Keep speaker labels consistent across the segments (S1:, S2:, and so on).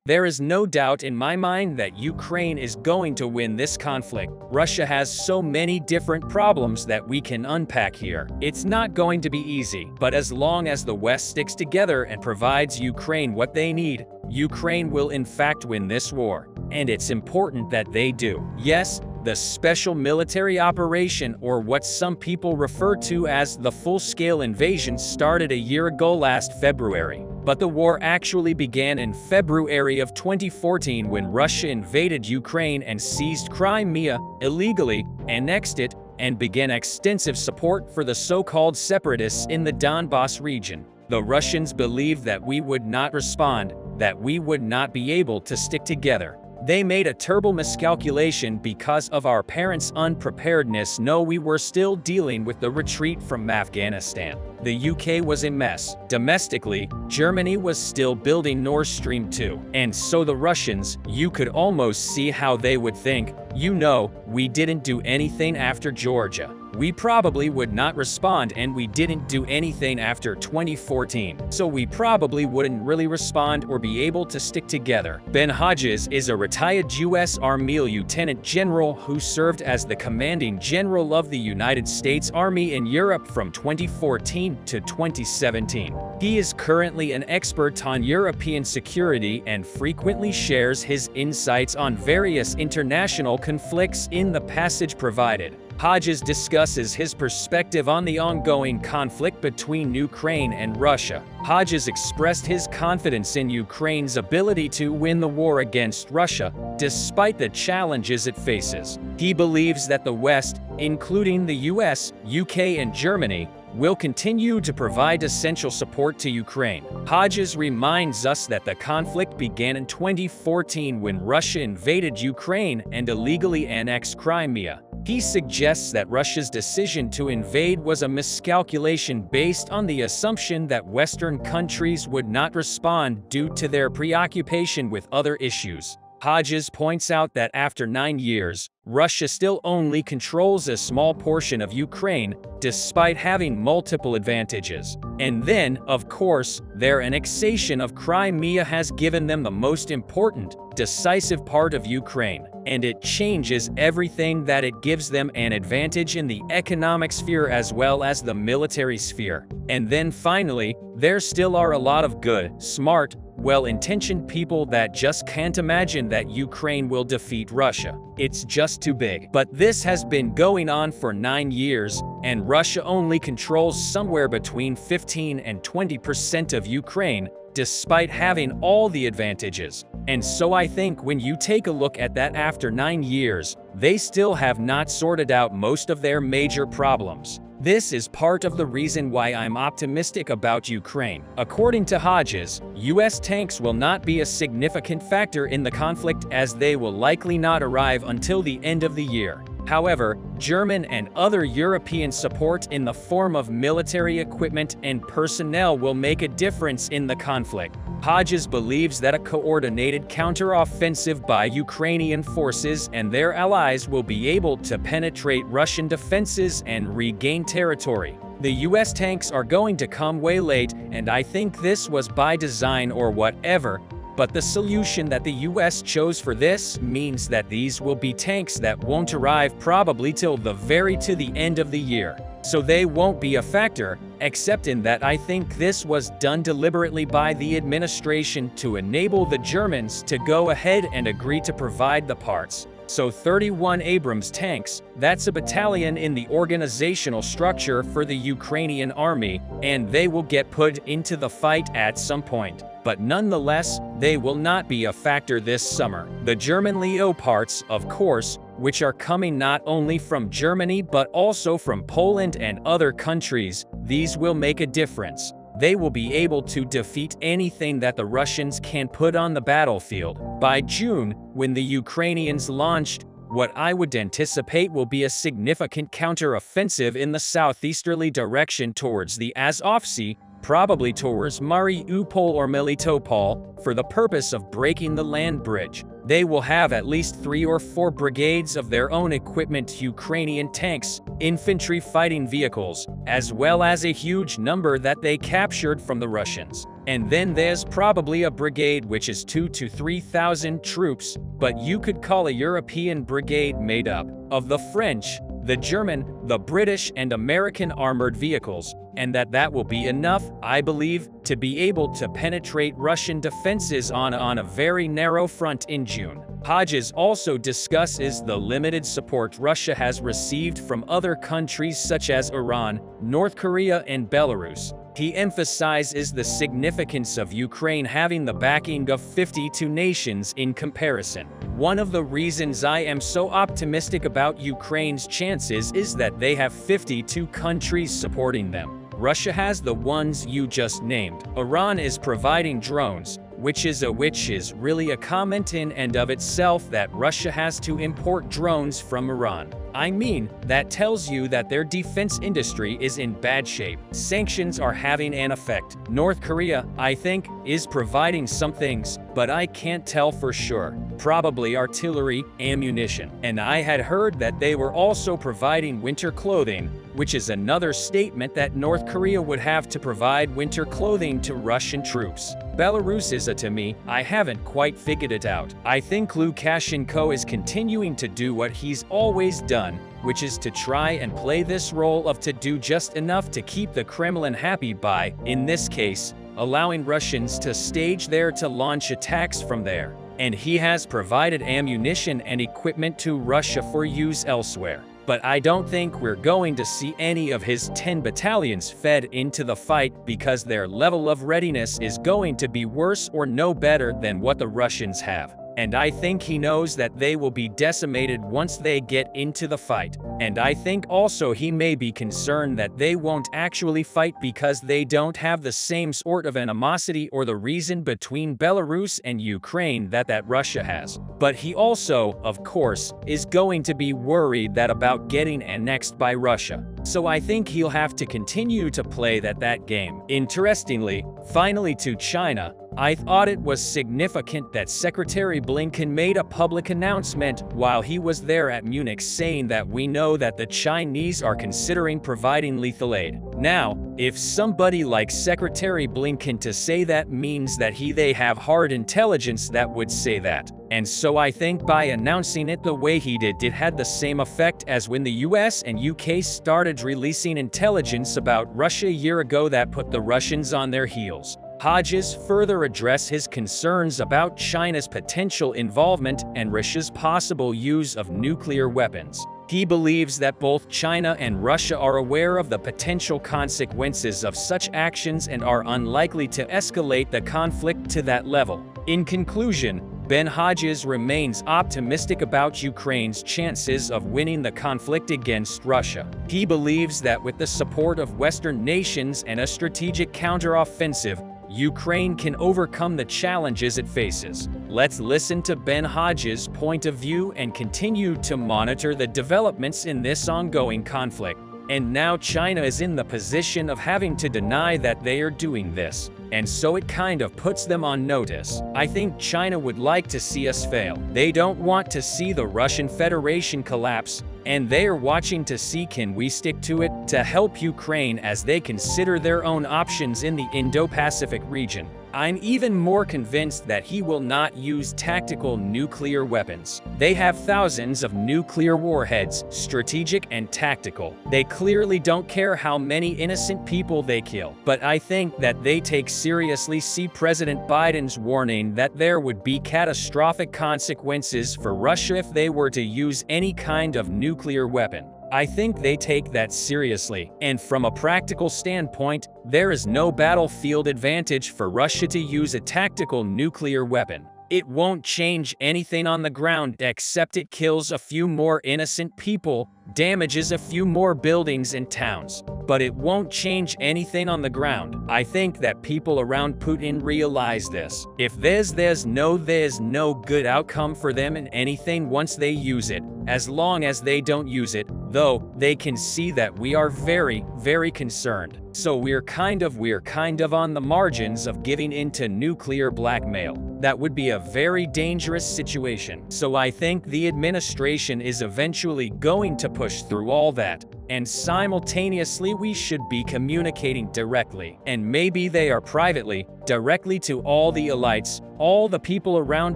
S1: There is no doubt in my mind that Ukraine is going to win this conflict. Russia has so many different problems that we can unpack here. It's not going to be easy, but as long as the West sticks together and provides Ukraine what they need, Ukraine will in fact win this war. And it's important that they do. Yes, the special military operation, or what some people refer to as the full-scale invasion, started a year ago last February. But the war actually began in February of 2014 when Russia invaded Ukraine and seized Crimea, illegally annexed it, and began extensive support for the so-called separatists in the Donbas region. The Russians believed that we would not respond, that we would not be able to stick together. They made a terrible miscalculation because of our parents' unpreparedness. No, we were still dealing with the retreat from Afghanistan. The UK was a mess. Domestically, Germany was still building Nord Stream 2. And so the Russians, you could almost see how they would think, you know, we didn't do anything after Georgia. We probably would not respond, and we didn't do anything after 2014. So we probably wouldn't really respond or be able to stick together. Ben Hodges is a retired U.S. Army lieutenant general who served as the commanding general of the United States Army in Europe from 2014 to 2017. He is currently an expert on European security and frequently shares his insights on various international conflicts in the passage provided. Hodges discusses his perspective on the ongoing conflict between Ukraine and Russia. Hodges expressed his confidence in Ukraine's ability to win the war against Russia, despite the challenges it faces. He believes that the West, including the US, UK, and Germany, will continue to provide essential support to Ukraine. Hodges reminds us that the conflict began in 2014 when Russia invaded Ukraine and illegally annexed Crimea. He suggests that Russia's decision to invade was a miscalculation based on the assumption that Western countries would not respond due to their preoccupation with other issues. Hodges points out that after 9 years, Russia still only controls a small portion of Ukraine, despite having multiple advantages. And then, of course, their annexation of Crimea has given them the most important, decisive part of Ukraine. And it changes everything. That it gives them an advantage in the economic sphere as well as the military sphere. And then finally, there still are a lot of good, smart, well-intentioned people that just can't imagine that Ukraine will defeat Russia. It's just too big. But this has been going on for 9 years, and Russia only controls somewhere between 15 and 20% of Ukraine, despite having all the advantages. And so I think when you take a look at that, after 9 years, they still have not sorted out most of their major problems. This is part of the reason why I'm optimistic about Ukraine. According to Hodges, US tanks will not be a significant factor in the conflict, as they will likely not arrive until the end of the year. However, German and other European support in the form of military equipment and personnel will make a difference in the conflict. Hodges believes that a coordinated counter-offensive by Ukrainian forces and their allies will be able to penetrate Russian defenses and regain territory. The US tanks are going to come way late, and I think this was by design or whatever. But the solution that the US chose for this means that these will be tanks that won't arrive probably till the end of the year. So they won't be a factor, except in that I think this was done deliberately by the administration to enable the Germans to go ahead and agree to provide the parts. So 31 Abrams tanks, that's a battalion in the organizational structure for the Ukrainian army, and they will get put into the fight at some point. But nonetheless, they will not be a factor this summer. The German Leopards, of course, which are coming not only from Germany but also from Poland and other countries, these will make a difference. They will be able to defeat anything that the Russians can put on the battlefield. By June, when the Ukrainians launched what I would anticipate will be a significant counter-offensive in the southeasterly direction towards the Azov Sea, probably towards Mariupol or Melitopol, for the purpose of breaking the land bridge. They will have at least 3 or 4 brigades of their own equipment Ukrainian tanks, infantry fighting vehicles, as well as a huge number that they captured from the Russians. And then there's probably a brigade which is 2,000 to 3,000 troops, but you could call a European brigade made up of the French, the German, the British and American armored vehicles, and that will be enough, I believe, to be able to penetrate Russian defenses on a very narrow front in June. Hodges also discusses the limited support Russia has received from other countries such as Iran, North Korea and Belarus. He emphasizes the significance of Ukraine having the backing of 52 nations in comparison. One of the reasons I am so optimistic about Ukraine's chances is that they have 52 countries supporting them. Russia has the ones you just named. Iran is providing drones, which is really a comment in and of itself that Russia has to import drones from Iran. I mean, that tells you that their defense industry is in bad shape. Sanctions are having an effect. North Korea, I think, is providing some things, but I can't tell for sure. Probably artillery, ammunition. And I had heard that they were also providing winter clothing, which is another statement that North Korea would have to provide winter clothing to Russian troops. Belarus is to me, I haven't quite figured it out. I think Lukashenko is continuing to do what he's always done, which is to try and play this role of to do just enough to keep the Kremlin happy by, in this case, allowing Russians to stage there to launch attacks from there. And he has provided ammunition and equipment to Russia for use elsewhere. But I don't think we're going to see any of his 10 battalions fed into the fight because their level of readiness is going to be worse or no better than what the Russians have. And I think he knows that they will be decimated once they get into the fight. And I think also he may be concerned that they won't actually fight because they don't have the same sort of animosity or the reason between Belarus and Ukraine that Russia has. But he also, of course, is going to be worried about getting annexed by Russia. So I think he'll have to continue to play that game. Interestingly, finally to China, I thought it was significant that Secretary Blinken made a public announcement while he was there at Munich saying that we know that the Chinese are considering providing lethal aid. Now, if somebody like Secretary Blinken to say that means that they have hard intelligence that would say that. And so I think by announcing it the way he did, it had the same effect as when the US and UK started releasing intelligence about Russia a year ago that put the Russians on their heels. Hodges further addressed his concerns about China's potential involvement and Russia's possible use of nuclear weapons. He believes that both China and Russia are aware of the potential consequences of such actions and are unlikely to escalate the conflict to that level. In conclusion, Ben Hodges remains optimistic about Ukraine's chances of winning the conflict against Russia. He believes that with the support of Western nations and a strategic counteroffensive, Ukraine can overcome the challenges it faces. Let's listen to Ben Hodges' point of view and continue to monitor the developments in this ongoing conflict. And now China is in the position of having to deny that they are doing this. And so it kind of puts them on notice. I think China would like to see us fail. They don't want to see the Russian Federation collapse, and they are watching to see can we stick to it to help Ukraine as they consider their own options in the Indo-Pacific region. I'm even more convinced that he will not use tactical nuclear weapons. They have thousands of nuclear warheads, strategic and tactical. They clearly don't care how many innocent people they kill. But I think that they take seriously President Biden's warning that there would be catastrophic consequences for Russia if they were to use any kind of nuclear weapon. I think they take that seriously, and from a practical standpoint, there is no battlefield advantage for Russia to use a tactical nuclear weapon. It won't change anything on the ground except it kills a few more innocent people, damages a few more buildings and towns. But it won't change anything on the ground. I think that people around Putin realize this. If there's no good outcome for them in anything once they use it. As long as they don't use it, though, they can see that we are very, very concerned. So we're kind of on the margins of giving into nuclear blackmail. That would be a very dangerous situation. So I think the administration is eventually going to push through all that. and simultaneously we should be communicating directly, and maybe they are privately, directly to all the elites, all the people around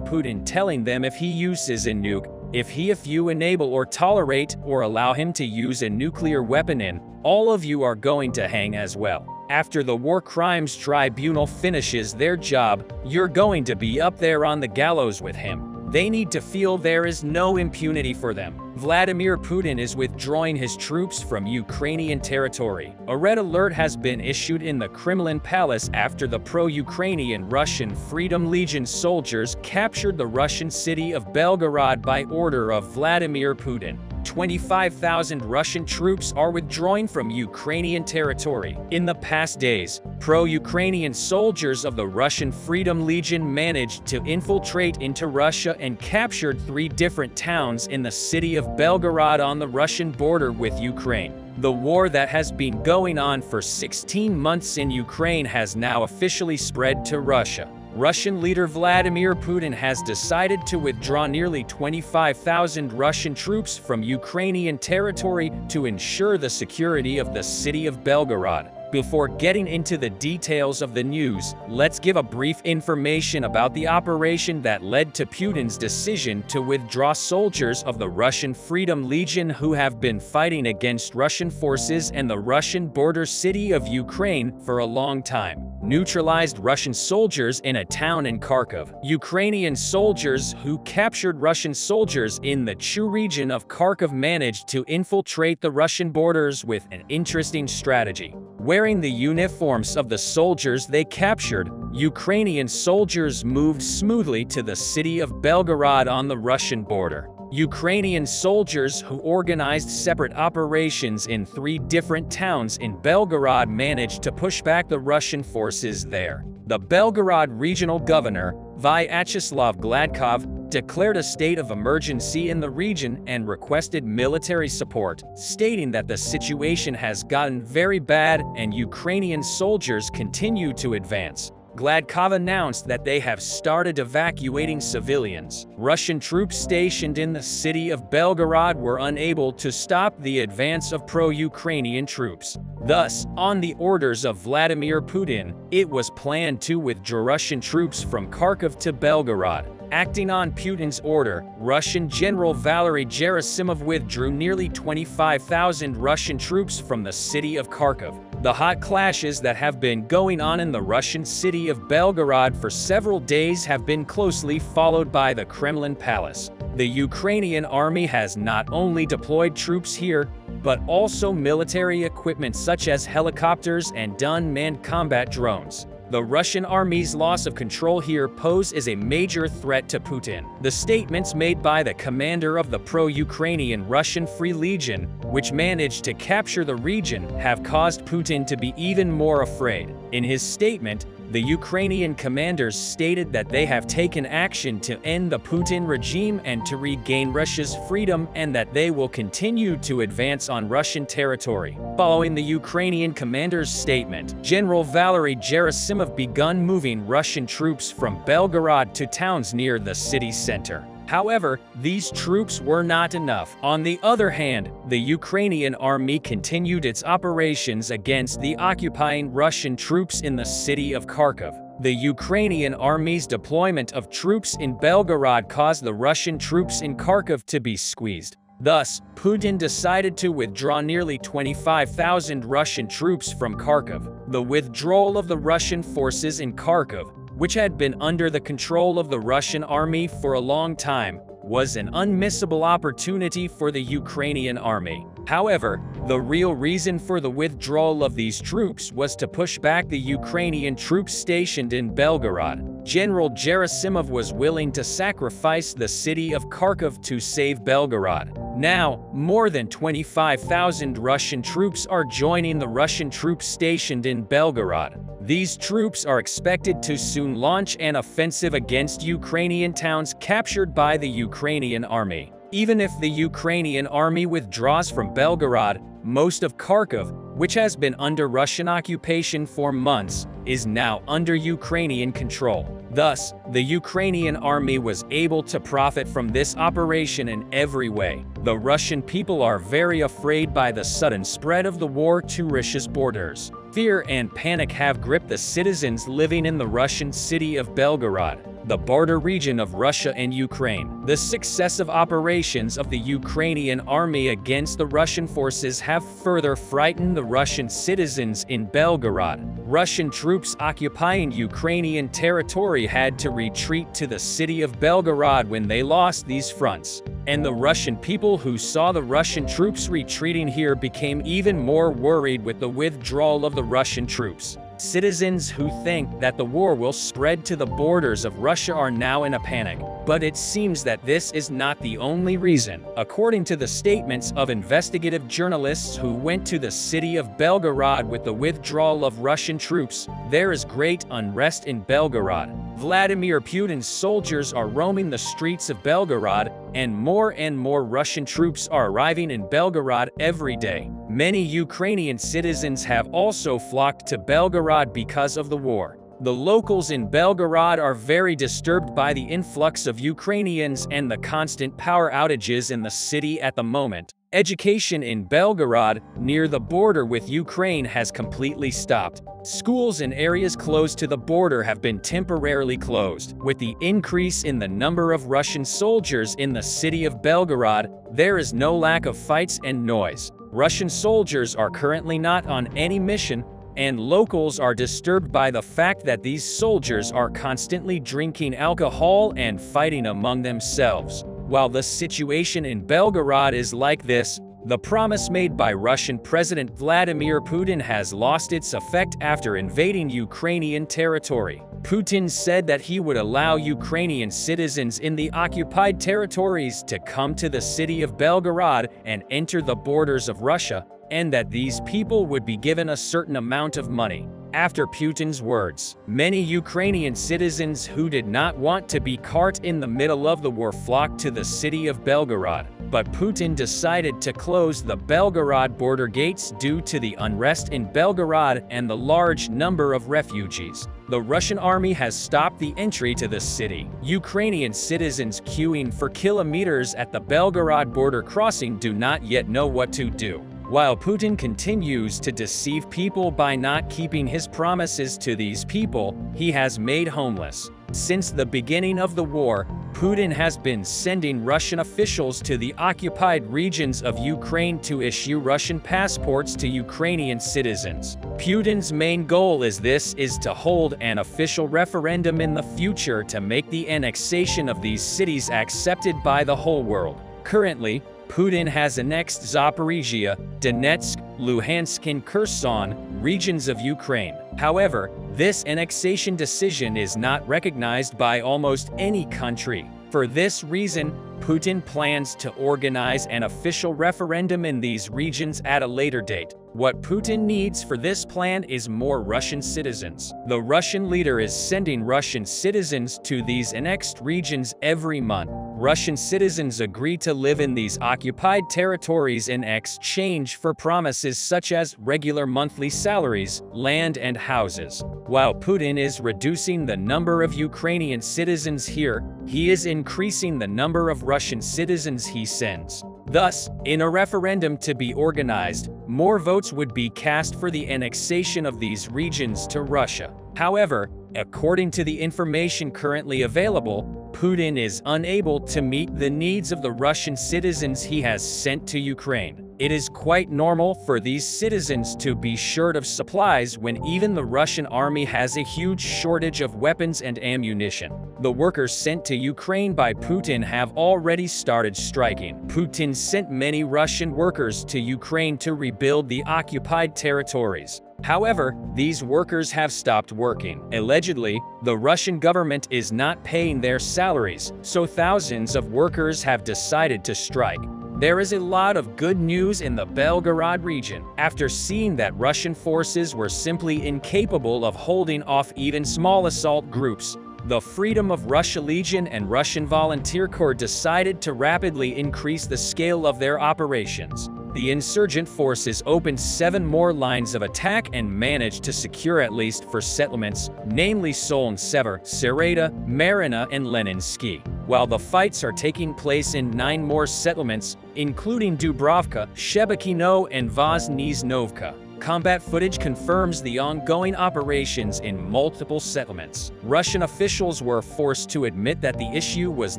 S1: Putin, telling them if he uses a nuke, if you enable or tolerate or allow him to use a nuclear weapon in, all of you are going to hang as well. After the War Crimes Tribunal finishes their job, you're going to be up there on the gallows with him. They need to feel there is no impunity for them. Vladimir Putin is withdrawing his troops from Ukrainian territory. A red alert has been issued in the Kremlin palace after the pro-Ukrainian Russian Freedom Legion soldiers captured the Russian city of Belgorod by order of Vladimir Putin. 25,000 Russian troops are withdrawing from Ukrainian territory. In the past days, pro-Ukrainian soldiers of the Russian Freedom Legion managed to infiltrate into Russia and captured 3 different towns in the city of Belgorod on the Russian border with Ukraine. The war that has been going on for 16 months in Ukraine has now officially spread to Russia. Russian leader Vladimir Putin has decided to withdraw nearly 25,000 Russian troops from Ukrainian territory to ensure the security of the city of Belgorod. Before getting into the details of the news, let's give a brief information about the operation that led to Putin's decision to withdraw soldiers of the Russian Freedom Legion who have been fighting against Russian forces and the Russian border city of Ukraine for a long time. Neutralized Russian soldiers in a town in Kharkov. Ukrainian soldiers who captured Russian soldiers in the Chu region of Kharkov managed to infiltrate the Russian borders with an interesting strategy. Wearing the uniforms of the soldiers they captured, Ukrainian soldiers moved smoothly to the city of Belgorod on the Russian border. Ukrainian soldiers who organized separate operations in 3 different towns in Belgorod managed to push back the Russian forces there. The Belgorod regional governor, Vyacheslav Gladkov, declared a state of emergency in the region and requested military support, stating that the situation has gotten very bad and Ukrainian soldiers continue to advance. Gladkov announced that they have started evacuating civilians. Russian troops stationed in the city of Belgorod were unable to stop the advance of pro-Ukrainian troops. Thus, on the orders of Vladimir Putin, it was planned to withdraw Russian troops from Kharkov to Belgorod. Acting on Putin's order, Russian General Valery Gerasimov withdrew nearly 25,000 Russian troops from the city of Kharkov. The hot clashes that have been going on in the Russian city of Belgorod for several days have been closely followed by the Kremlin palace. The Ukrainian army has not only deployed troops here, but also military equipment such as helicopters and unmanned combat drones. The Russian army's loss of control here poses a major threat to Putin. The statements made by the commander of the pro-Ukrainian Russian Free Legion, which managed to capture the region, have caused Putin to be even more afraid. In his statement, the Ukrainian commanders stated that they have taken action to end the Putin regime and to regain Russia's freedom, and that they will continue to advance on Russian territory. Following the Ukrainian commander's statement, General Valery Gerasimov begun moving Russian troops from Belgorod to towns near the city center. However, these troops were not enough. On the other hand, the Ukrainian army continued its operations against the occupying Russian troops in the city of Kharkov. The Ukrainian army's deployment of troops in Belgorod caused the Russian troops in Kharkov to be squeezed. Thus, Putin decided to withdraw nearly 25,000 Russian troops from Kharkov. The withdrawal of the Russian forces in Kharkov, which had been under the control of the Russian army for a long time, was an unmissable opportunity for the Ukrainian army. However, the real reason for the withdrawal of these troops was to push back the Ukrainian troops stationed in Belgorod. General Gerasimov was willing to sacrifice the city of Kharkov to save Belgorod. Now, more than 25,000 Russian troops are joining the Russian troops stationed in Belgorod. These troops are expected to soon launch an offensive against Ukrainian towns captured by the Ukrainian army. Even if the Ukrainian army withdraws from Belgorod, most of Kharkov, which has been under Russian occupation for months, is now under Ukrainian control. Thus, the Ukrainian army was able to profit from this operation in every way. The Russian people are very afraid by the sudden spread of the war to Russia's borders. Fear and panic have gripped the citizens living in the Russian city of Belgorod, the border region of Russia and Ukraine. The successive operations of the Ukrainian army against the Russian forces have further frightened the Russian citizens in Belgorod. Russian troops occupying Ukrainian territory had to retreat to the city of Belgorod when they lost these fronts. And the Russian people who saw the Russian troops retreating here became even more worried with the withdrawal of the Russian troops. Citizens who think that the war will spread to the borders of Russia are now in a panic. But it seems that this is not the only reason. According to the statements of investigative journalists who went to the city of Belgorod with the withdrawal of Russian troops, there is great unrest in Belgorod. Vladimir Putin's soldiers are roaming the streets of Belgorod, and more Russian troops are arriving in Belgorod every day. Many Ukrainian citizens have also flocked to Belgorod because of the war. The locals in Belgorod are very disturbed by the influx of Ukrainians and the constant power outages in the city at the moment. Education in Belgorod, near the border with Ukraine, has completely stopped. Schools in areas close to the border have been temporarily closed. With the increase in the number of Russian soldiers in the city of Belgorod, there is no lack of fights and noise. Russian soldiers are currently not on any mission, and locals are disturbed by the fact that these soldiers are constantly drinking alcohol and fighting among themselves. While the situation in Belgorod is like this, the promise made by Russian President Vladimir Putin has lost its effect after invading Ukrainian territory. Putin said that he would allow Ukrainian citizens in the occupied territories to come to the city of Belgorod and enter the borders of Russia, and that these people would be given a certain amount of money. After Putin's words, many Ukrainian citizens who did not want to be caught in the middle of the war flocked to the city of Belgorod. But Putin decided to close the Belgorod border gates due to the unrest in Belgorod and the large number of refugees. The Russian army has stopped the entry to the city. Ukrainian citizens queuing for kilometers at the Belgorod border crossing do not yet know what to do. While Putin continues to deceive people by not keeping his promises to these people, he has made homeless. Since the beginning of the war, Putin has been sending Russian officials to the occupied regions of Ukraine to issue Russian passports to Ukrainian citizens. Putin's main goal is to hold an official referendum in the future to make the annexation of these cities accepted by the whole world. Currently, Putin has annexed Zaporizhia, Donetsk, Luhansk and Kherson regions of Ukraine. However, this annexation decision is not recognized by almost any country. For this reason, Putin plans to organize an official referendum in these regions at a later date. What Putin needs for this plan is more Russian citizens. The Russian leader is sending Russian citizens to these annexed regions every month. Russian citizens agree to live in these occupied territories in exchange for promises such as regular monthly salaries, land and houses. While Putin is reducing the number of Ukrainian citizens here, he is increasing the number of Russian citizens he sends. Thus, in a referendum to be organized, more votes would be cast for the annexation of these regions to Russia. However, according to the information currently available, Putin is unable to meet the needs of the Russian citizens he has sent to Ukraine. It is quite normal for these citizens to be short of supplies when even the Russian army has a huge shortage of weapons and ammunition. The workers sent to Ukraine by Putin have already started striking. Putin sent many Russian workers to Ukraine to rebuild the occupied territories. However, these workers have stopped working. Allegedly, the Russian government is not paying their salaries, so thousands of workers have decided to strike. There is a lot of good news in the Belgorod region. After seeing that Russian forces were simply incapable of holding off even small assault groups, The Freedom of Russia Legion and Russian Volunteer Corps decided to rapidly increase the scale of their operations. The insurgent forces opened 7 more lines of attack and managed to secure at least 4 settlements, namely Soln-Sever, Sereda, Marina, and Leninsky. While the fights are taking place in 9 more settlements, including Dubrovka, Shebekino, and Voznesnovka. Combat footage confirms the ongoing operations in multiple settlements. Russian officials were forced to admit that the issue was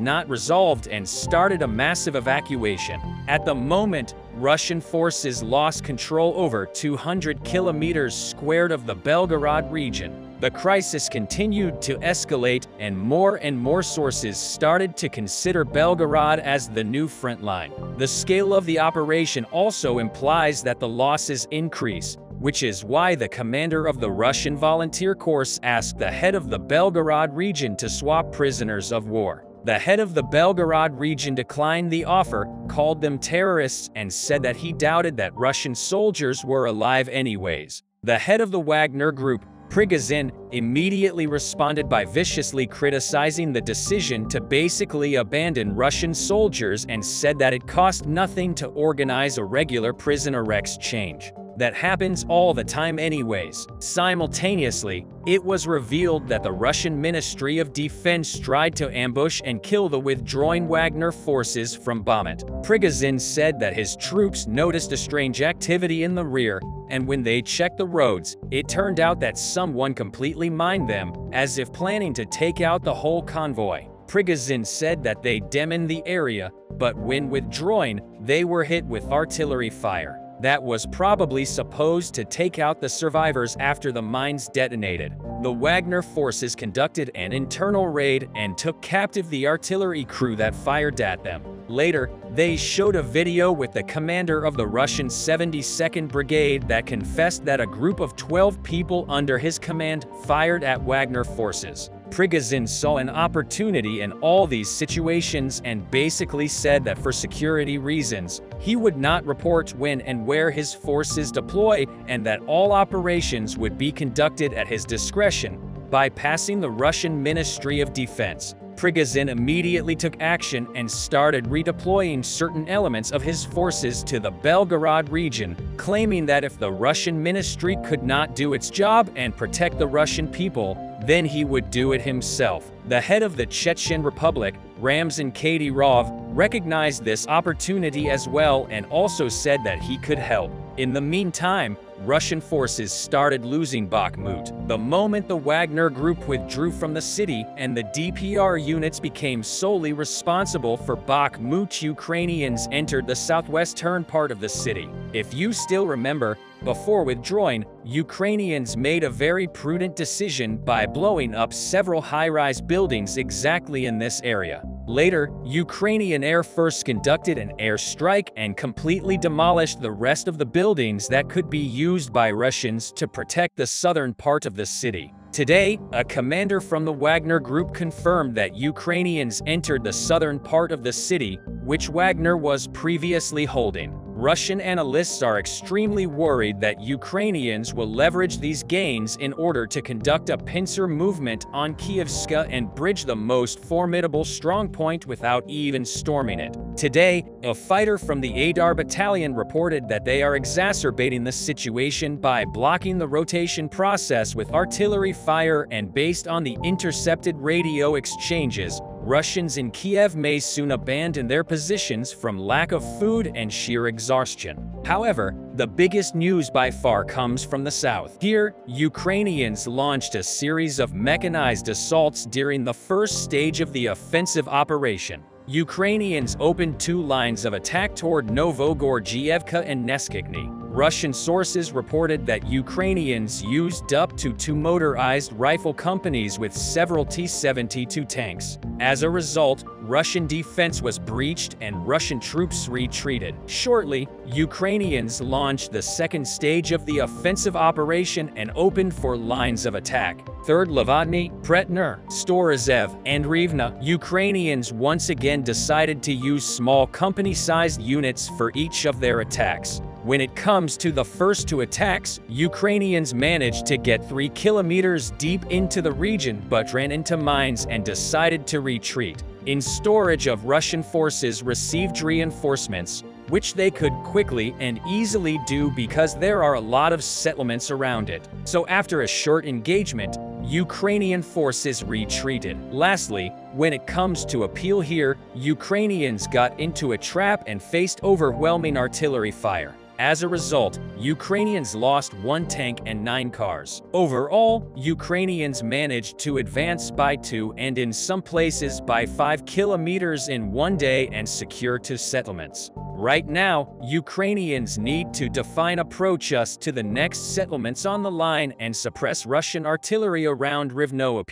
S1: not resolved and started a massive evacuation. At the moment, Russian forces lost control over 200 kilometers squared of the Belgorod region. The crisis continued to escalate, and more sources started to consider Belgorod as the new front line. The scale of the operation also implies that the losses increase, which is why the commander of the Russian Volunteer Corps asked the head of the Belgorod region to swap prisoners of war. The head of the Belgorod region declined the offer, called them terrorists, and said that he doubted that Russian soldiers were alive anyways. The head of the Wagner group, Prigozhin, immediately responded by viciously criticizing the decision to basically abandon Russian soldiers and said that it cost nothing to organize a regular prisoner exchange. That happens all the time anyways. Simultaneously, it was revealed that the Russian Ministry of Defense tried to ambush and kill the withdrawing Wagner forces from Bakhmut. Prigozhin said that his troops noticed a strange activity in the rear, and when they checked the roads, it turned out that someone completely mined them, as if planning to take out the whole convoy. Prigozhin said that they demined the area, but when withdrawing, they were hit with artillery fire. That was probably supposed to take out the survivors after the mines detonated. The Wagner forces conducted an internal raid and took captive the artillery crew that fired at them. Later, they showed a video with the commander of the Russian 72nd Brigade that confessed that a group of 12 people under his command fired at Wagner forces. Prigozhin saw an opportunity in all these situations and basically said that for security reasons, he would not report when and where his forces deploy, and that all operations would be conducted at his discretion, bypassing the Russian Ministry of Defense. Prigozhin immediately took action and started redeploying certain elements of his forces to the Belgorod region, claiming that if the Russian ministry could not do its job and protect the Russian people, then he would do it himself. The head of the Chechen Republic, Ramzan Kadyrov, recognized this opportunity as well and also said that he could help. In the meantime, Russian forces started losing Bakhmut. The moment the Wagner group withdrew from the city and the DPR units became solely responsible for Bakhmut, Ukrainians entered the southwestern part of the city. If you still remember, before withdrawing, Ukrainians made a very prudent decision by blowing up several high-rise buildings exactly in this area. Later, Ukrainian Air Force conducted an airstrike and completely demolished the rest of the buildings that could be used by Russians to protect the southern part of the city. Today, a commander from the Wagner group confirmed that Ukrainians entered the southern part of the city, which Wagner was previously holding. Russian analysts are extremely worried that Ukrainians will leverage these gains in order to conduct a pincer movement on Kievska and bridge the most formidable strongpoint without even storming it. Today, a fighter from the Adar battalion reported that they are exacerbating the situation by blocking the rotation process with artillery fire, and based on the intercepted radio exchanges, Russians in Kiev may soon abandon their positions from lack of food and sheer exhaustion. However, the biggest news by far comes from the south. Here, Ukrainians launched a series of mechanized assaults during the first stage of the offensive operation. Ukrainians opened 2 lines of attack toward Novogorgievka and Neskikny. Russian sources reported that Ukrainians used up to 2 motorized rifle companies with several T-72 tanks. As a result, Russian defense was breached and Russian troops retreated. Shortly, Ukrainians launched the second stage of the offensive operation and opened 4 lines of attack. 3rd Levadny, Pretner, Storazev, and Rivne. Ukrainians once again decided to use small company-sized units for each of their attacks. When it comes to the first two attacks, Ukrainians managed to get 3 kilometers deep into the region but ran into mines and decided to retreat. In storage of Russian forces received reinforcements, which they could quickly and easily do because there are a lot of settlements around it. So after a short engagement, Ukrainian forces retreated. Lastly, when it comes to appeal here, Ukrainians got into a trap and faced overwhelming artillery fire. As a result, Ukrainians lost 1 tank and 9 cars. Overall, Ukrainians managed to advance by 2 and in some places by 5 kilometers in 1 day and secure 2 settlements. Right now, Ukrainians need to define approach us to the next settlements on the line and suppress Russian artillery around Rivno.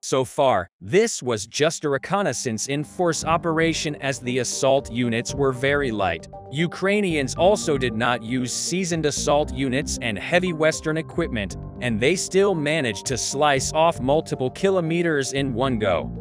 S1: So far, this was just a reconnaissance in-force operation as the assault units were very light. Ukrainians also did not use seasoned assault units and heavy Western equipment, and they still managed to slice off multiple kilometers in one go.